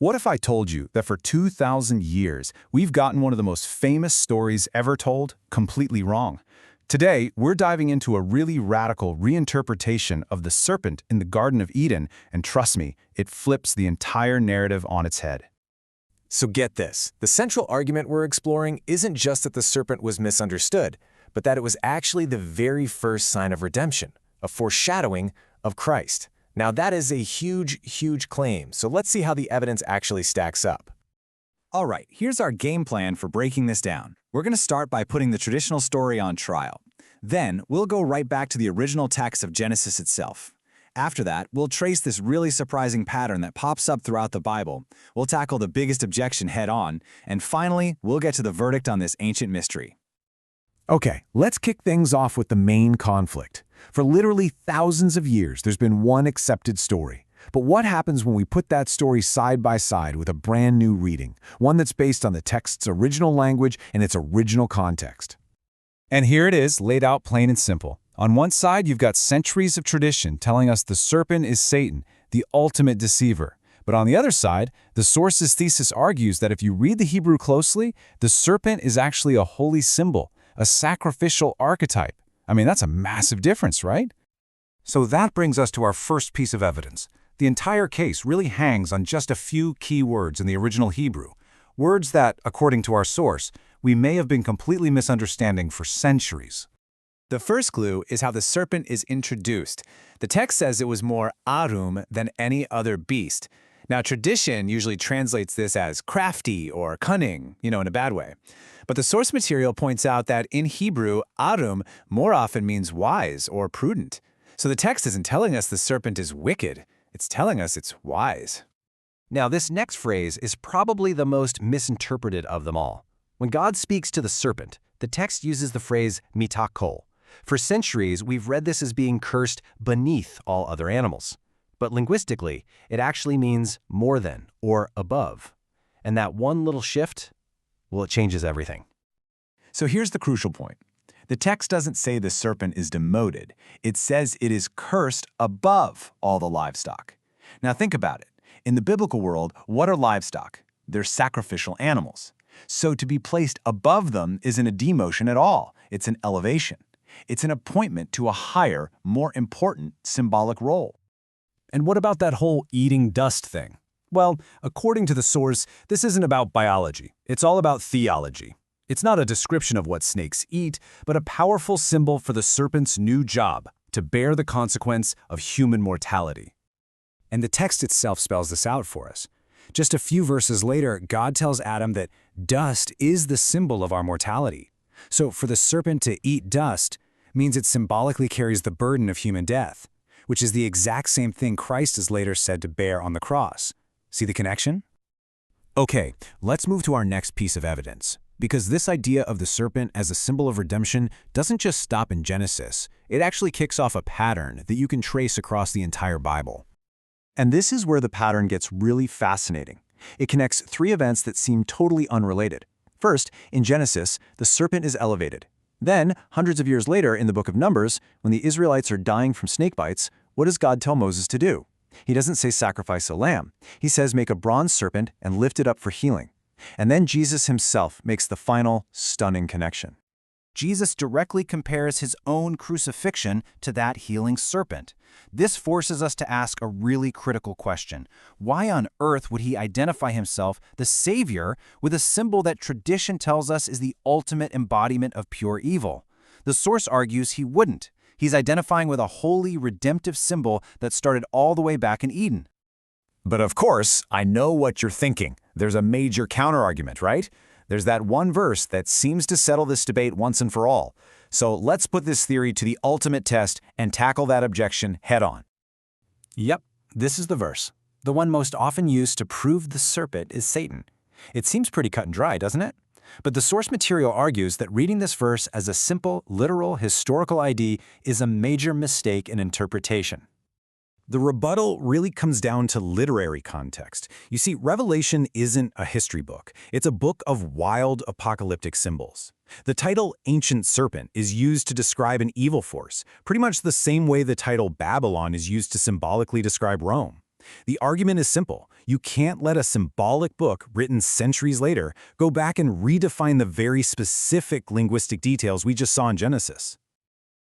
What if I told you that for 2,000 years, we've gotten one of the most famous stories ever told completely wrong? Today, we're diving into a really radical reinterpretation of the serpent in the Garden of Eden, and trust me, it flips the entire narrative on its head. So get this, the central argument we're exploring isn't just that the serpent was misunderstood, but that it was actually the very first sign of redemption, a foreshadowing of Christ. Now that is a huge claim, so let's see how the evidence actually stacks up. All right, here's our game plan for breaking this down. We're going to start by putting the traditional story on trial. Then, we'll go right back to the original text of Genesis itself. After that, we'll trace this really surprising pattern that pops up throughout the Bible. We'll tackle the biggest objection head-on, and finally, we'll get to the verdict on this ancient mystery. Okay, let's kick things off with the main conflict. For literally thousands of years, there's been one accepted story. But what happens when we put that story side by side with a brand new reading, one that's based on the text's original language and its original context? And here it is, laid out plain and simple. On one side, you've got centuries of tradition telling us the serpent is Satan, the ultimate deceiver. But on the other side, the source's thesis argues that if you read the Hebrew closely, the serpent is actually a holy symbol, a sacrificial archetype. I mean, that's a massive difference, right? So that brings us to our first piece of evidence. The entire case really hangs on just a few key words in the original Hebrew, words that, according to our source, we may have been completely misunderstanding for centuries. The first clue is how the serpent is introduced. The text says it was more arum than any other beast. Now, tradition usually translates this as crafty or cunning, in a bad way. But the source material points out that in Hebrew, arum more often means wise or prudent. So the text isn't telling us the serpent is wicked, it's telling us it's wise. Now, this next phrase is probably the most misinterpreted of them all. When God speaks to the serpent, the text uses the phrase mitakol. For centuries, we've read this as being cursed beneath all other animals. But linguistically, it actually means more than or above. And that one little shift, well, it changes everything. So here's the crucial point. The text doesn't say the serpent is demoted. It says it is cursed above all the livestock. Now think about it. In the biblical world, what are livestock? They're sacrificial animals. So to be placed above them isn't a demotion at all. It's an elevation. It's an appointment to a higher, more important symbolic role. And what about that whole eating dust thing? Well, according to the source, this isn't about biology. It's all about theology. It's not a description of what snakes eat, but a powerful symbol for the serpent's new job, to bear the consequence of human mortality. And the text itself spells this out for us. Just a few verses later, God tells Adam that dust is the symbol of our mortality. So for the serpent to eat dust means it symbolically carries the burden of human death, which is the exact same thing Christ is later said to bear on the cross. See the connection? Okay, let's move to our next piece of evidence. Because this idea of the serpent as a symbol of redemption doesn't just stop in Genesis. It actually kicks off a pattern that you can trace across the entire Bible. And this is where the pattern gets really fascinating. It connects three events that seem totally unrelated. First, in Genesis, the serpent is elevated. Then, hundreds of years later in the book of Numbers, when the Israelites are dying from snake bites, what does God tell Moses to do? He doesn't say sacrifice a lamb. He says make a bronze serpent and lift it up for healing. And then Jesus himself makes the final, stunning connection. Jesus directly compares his own crucifixion to that healing serpent. This forces us to ask a really critical question. Why on earth would he identify himself, the Savior, with a symbol that tradition tells us is the ultimate embodiment of pure evil? The source argues he wouldn't. He's identifying with a holy, redemptive symbol that started all the way back in Eden. But of course, I know what you're thinking. There's a major counterargument, right? There's that one verse that seems to settle this debate once and for all. So let's put this theory to the ultimate test and tackle that objection head-on. Yep, this is the verse. The one most often used to prove the serpent is Satan. It seems pretty cut and dry, doesn't it? But the source material argues that reading this verse as a simple, literal, historical ID is a major mistake in interpretation. The rebuttal really comes down to literary context. You see, Revelation isn't a history book. It's a book of wild apocalyptic symbols. The title Ancient Serpent is used to describe an evil force, pretty much the same way the title Babylon is used to symbolically describe Rome. The argument is simple. You can't let a symbolic book written centuries later go back and redefine the very specific linguistic details we just saw in Genesis.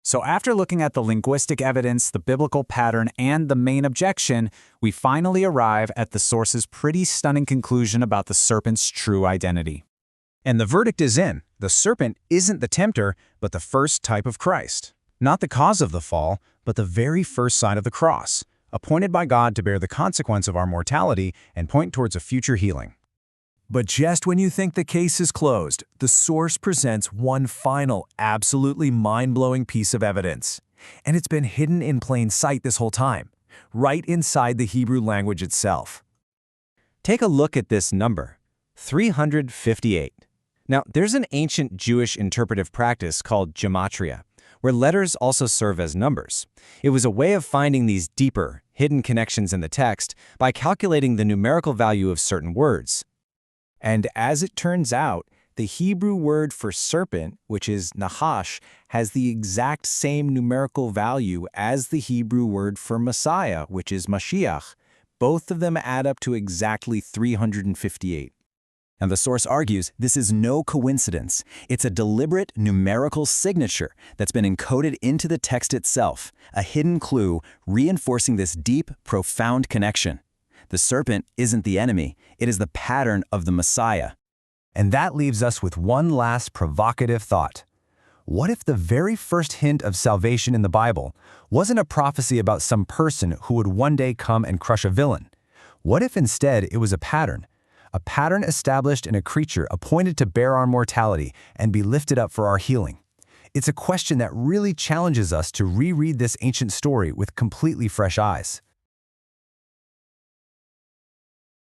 So after looking at the linguistic evidence, the biblical pattern, and the main objection, we finally arrive at the source's pretty stunning conclusion about the serpent's true identity. And the verdict is in. The serpent isn't the tempter, but the first type of Christ. Not the cause of the fall, but the very first sign of the cross, appointed by God to bear the consequence of our mortality and point towards a future healing. But just when you think the case is closed, the source presents one final, absolutely mind-blowing piece of evidence. And it's been hidden in plain sight this whole time, right inside the Hebrew language itself. Take a look at this number, 358. Now, there's an ancient Jewish interpretive practice called gematria, where letters also serve as numbers. It was a way of finding these deeper, hidden connections in the text by calculating the numerical value of certain words. And as it turns out, the Hebrew word for serpent, which is nahash, has the exact same numerical value as the Hebrew word for Messiah, which is Mashiach. Both of them add up to exactly 358. And the source argues this is no coincidence. It's a deliberate numerical signature that's been encoded into the text itself, a hidden clue reinforcing this deep, profound connection. The serpent isn't the enemy, it is the pattern of the Messiah. And that leaves us with one last provocative thought. What if the very first hint of salvation in the Bible wasn't a prophecy about some person who would one day come and crush a villain? What if instead it was a pattern established in a creature appointed to bear our mortality and be lifted up for our healing? It's a question that really challenges us to reread this ancient story with completely fresh eyes.